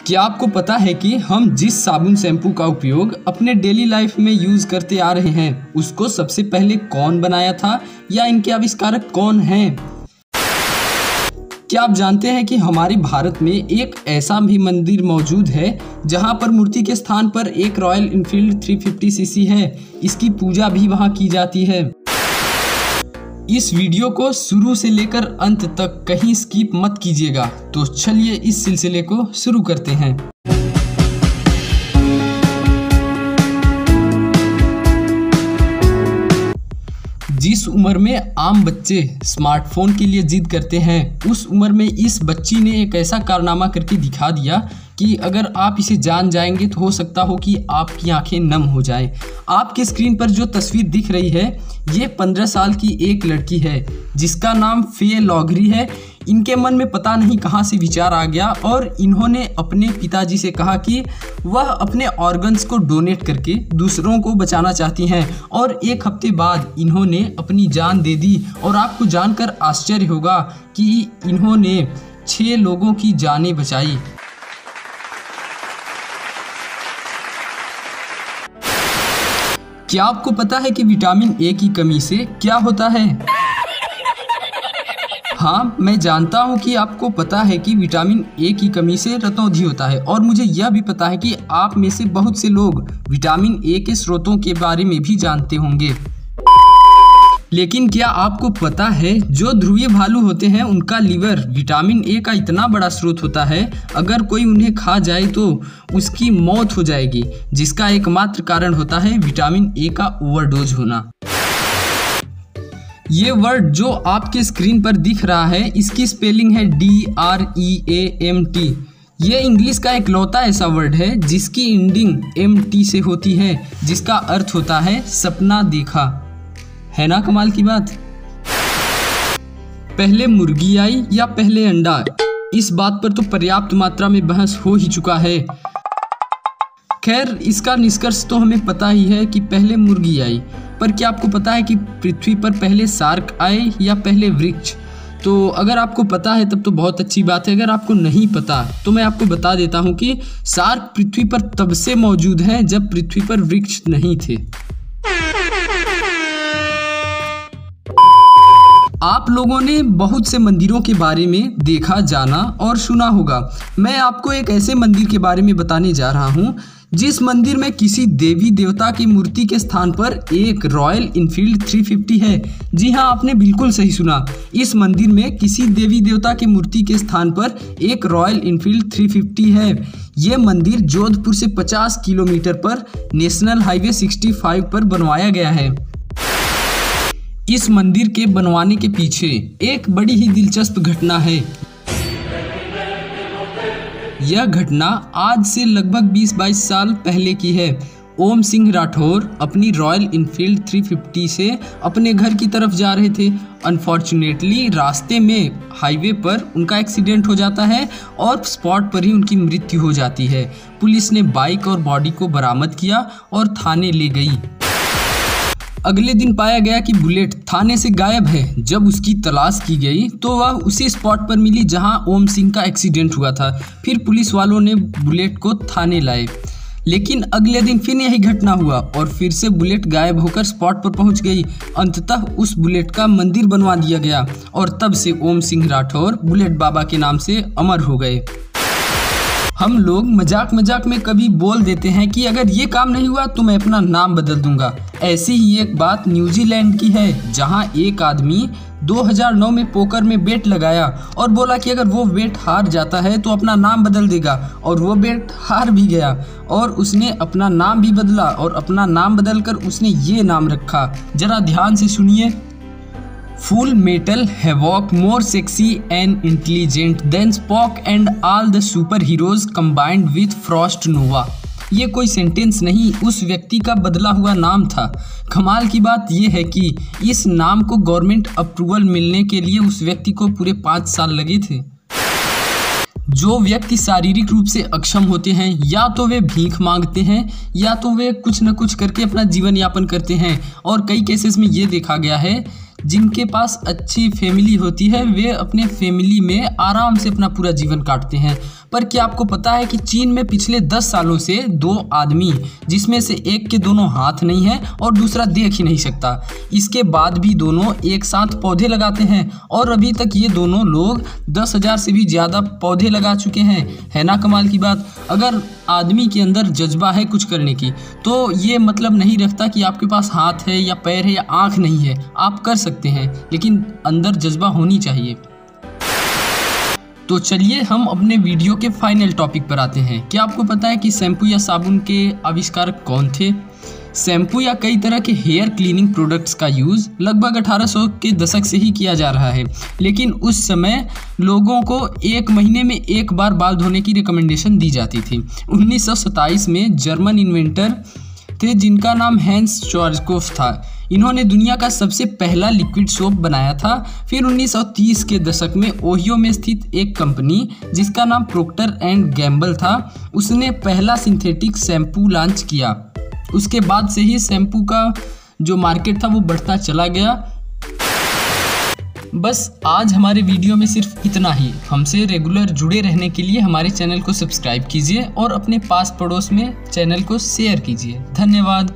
क्या आपको पता है कि हम जिस साबुन शैम्पू का उपयोग अपने डेली लाइफ में यूज करते आ रहे हैं उसको सबसे पहले कौन बनाया था या इनके आविष्कारक कौन हैं? क्या आप जानते हैं कि हमारे भारत में एक ऐसा भी मंदिर मौजूद है जहां पर मूर्ति के स्थान पर एक रॉयल एनफील्ड 350 सीसी है। इसकी पूजा भी वहां की जाती है। इस वीडियो को शुरू से लेकर अंत तक कहीं स्किप मत कीजिएगा। तो चलिए इस सिलसिले को शुरू करते हैं। जिस उम्र में आम बच्चे स्मार्टफोन के लिए जिद करते हैं, उस उम्र में इस बच्ची ने एक ऐसा कारनामा करके दिखा दिया कि अगर आप इसे जान जाएंगे तो हो सकता हो कि आपकी आंखें नम हो जाएं। आपके स्क्रीन पर जो तस्वीर दिख रही है ये 15 साल की एक लड़की है जिसका नाम फे लॉगरी है। इनके मन में पता नहीं कहां से विचार आ गया और इन्होंने अपने पिताजी से कहा कि वह अपने ऑर्गन्स को डोनेट करके दूसरों को बचाना चाहती हैं और एक हफ्ते बाद इन्होंने अपनी जान दे दी। और आपको जानकर आश्चर्य होगा कि इन्होंने 6 लोगों की जानें बचाई। क्या आपको पता है कि विटामिन ए की कमी से क्या होता है? हाँ, मैं जानता हूँ कि आपको पता है कि विटामिन ए की कमी से रतौंधी होता है और मुझे यह भी पता है कि आप में से बहुत से लोग विटामिन ए के स्रोतों के बारे में भी जानते होंगे। लेकिन क्या आपको पता है जो ध्रुवीय भालू होते हैं उनका लीवर विटामिन ए का इतना बड़ा स्रोत होता है, अगर कोई उन्हें खा जाए तो उसकी मौत हो जाएगी, जिसका एकमात्र कारण होता है विटामिन ए का ओवरडोज होना। ये वर्ड जो आपके स्क्रीन पर दिख रहा है इसकी स्पेलिंग है DREAMT। ये इंग्लिश का इकलौता ऐसा वर्ड है जिसकी एंडिंग MT से होती है, जिसका अर्थ होता है सपना देखा। है ना कमाल की बात। पहले मुर्गी आई या पहले अंडा, इस बात पर तो पर्याप्त मात्रा में बहस हो ही चुका है। खैर, इसका निष्कर्ष तो हमें पता ही है कि पहले मुर्गी आई। पर क्या आपको पता है कि पृथ्वी पर पहले शार्क आए या पहले वृक्ष? तो अगर आपको पता है तब तो बहुत अच्छी बात है। अगर आपको नहीं पता तो मैं आपको बता देता हूँ कि शार्क पृथ्वी पर तब से मौजूद हैं जब पृथ्वी पर वृक्ष नहीं थे। आप लोगों ने बहुत से मंदिरों के बारे में देखा, जाना और सुना होगा। मैं आपको एक ऐसे मंदिर के बारे में बताने जा रहा हूँ जिस मंदिर में किसी देवी देवता की मूर्ति के स्थान पर एक रॉयल एनफील्ड 350 है। जी हाँ, आपने बिल्कुल सही सुना। इस मंदिर में किसी देवी देवता की मूर्ति के स्थान पर एक रॉयल एनफील्ड 350 है। ये मंदिर जोधपुर से 50 किलोमीटर पर नेशनल हाईवे 65 पर बनवाया गया है। इस मंदिर के बनवाने के पीछे एक बड़ी ही दिलचस्प घटना है। यह घटना आज से लगभग 20-22 साल पहले की है। ओम सिंह राठौर अपनी रॉयल एनफील्ड 350 से अपने घर की तरफ जा रहे थे। अनफॉर्चुनेटली रास्ते में हाईवे पर उनका एक्सीडेंट हो जाता है और स्पॉट पर ही उनकी मृत्यु हो जाती है। पुलिस ने बाइक और बॉडी को बरामद किया और थाने ले गई। अगले दिन पाया गया कि बुलेट थाने से गायब है। जब उसकी तलाश की गई तो वह उसी स्पॉट पर मिली जहां ओम सिंह का एक्सीडेंट हुआ था। फिर पुलिस वालों ने बुलेट को थाने लाए, लेकिन अगले दिन फिर यही घटना हुआ और फिर से बुलेट गायब होकर स्पॉट पर पहुंच गई। अंततः उस बुलेट का मंदिर बनवा दिया गया और तब से ओम सिंह राठौर बुलेट बाबा के नाम से अमर हो गए। हम लोग मजाक मजाक में कभी बोल देते हैं कि अगर ये काम नहीं हुआ तो मैं अपना नाम बदल दूंगा। ऐसी ही एक बात न्यूजीलैंड की है, जहां एक आदमी 2009 में पोकर में बेट लगाया और बोला कि अगर वो बेट हार जाता है तो अपना नाम बदल देगा, और वो बेट हार भी गया और उसने अपना नाम भी बदला और अपना नाम बदलकर उसने ये नाम रखा। जरा ध्यान से सुनिए। Full Metal Havoc more sexy and intelligent than Spock and all the superheroes combined with Frost Nova। ये कोई सेंटेंस नहीं, उस व्यक्ति का बदला हुआ नाम था। कमाल की बात यह है कि इस नाम को गवर्नमेंट अप्रूवल मिलने के लिए उस व्यक्ति को पूरे 5 साल लगे थे। जो व्यक्ति शारीरिक रूप से अक्षम होते हैं या तो वे भीख मांगते हैं या तो वे कुछ न कुछ करके अपना जीवन यापन करते हैं। और कई केसेस में ये देखा गया है जिनके पास अच्छी फैमिली होती है वे अपने फैमिली में आराम से अपना पूरा जीवन काटते हैं। पर क्या आपको पता है कि चीन में पिछले 10 सालों से 2 आदमी, जिसमें से एक के दोनों हाथ नहीं है और दूसरा देख ही नहीं सकता, इसके बाद भी दोनों एक साथ पौधे लगाते हैं और अभी तक ये दोनों लोग 10,000 से भी ज़्यादा पौधे लगा चुके हैं। है ना कमाल की बात। अगर आदमी के अंदर जज्बा है कुछ करने की तो ये मतलब नहीं रखता कि आपके पास हाथ है या पैर है या आँख नहीं है। आप कर सकते हैं, लेकिन अंदर जज्बा होनी चाहिए। तो चलिए हम अपने वीडियो के फाइनल टॉपिक पर आते हैं। क्या आपको पता है कि शैम्पू या साबुन के आविष्कारक कौन थे? शैम्पू या कई तरह के हेयर क्लीनिंग प्रोडक्ट्स का यूज़ लगभग 1800 के दशक से ही किया जा रहा है, लेकिन उस समय लोगों को 1 महीने में 1 बार बाल धोने की रिकमेंडेशन दी जाती थी। 1927 में जर्मन इन्वेंटर थे जिनका नाम हैंस श्वार्ज़कॉफ था। इन्होंने दुनिया का सबसे पहला लिक्विड सोप बनाया था। फिर 1930 के दशक में ओहियो में स्थित एक कंपनी जिसका नाम प्रोक्टर एंड गैम्बल था, उसने पहला सिंथेटिक शैम्पू लॉन्च किया। उसके बाद से ही शैम्पू का जो मार्केट था वो बढ़ता चला गया। बस आज हमारे वीडियो में सिर्फ इतना ही। हमसे रेगुलर जुड़े रहने के लिए हमारे चैनल को सब्सक्राइब कीजिए और अपने पास पड़ोस में चैनल को शेयर कीजिए। धन्यवाद।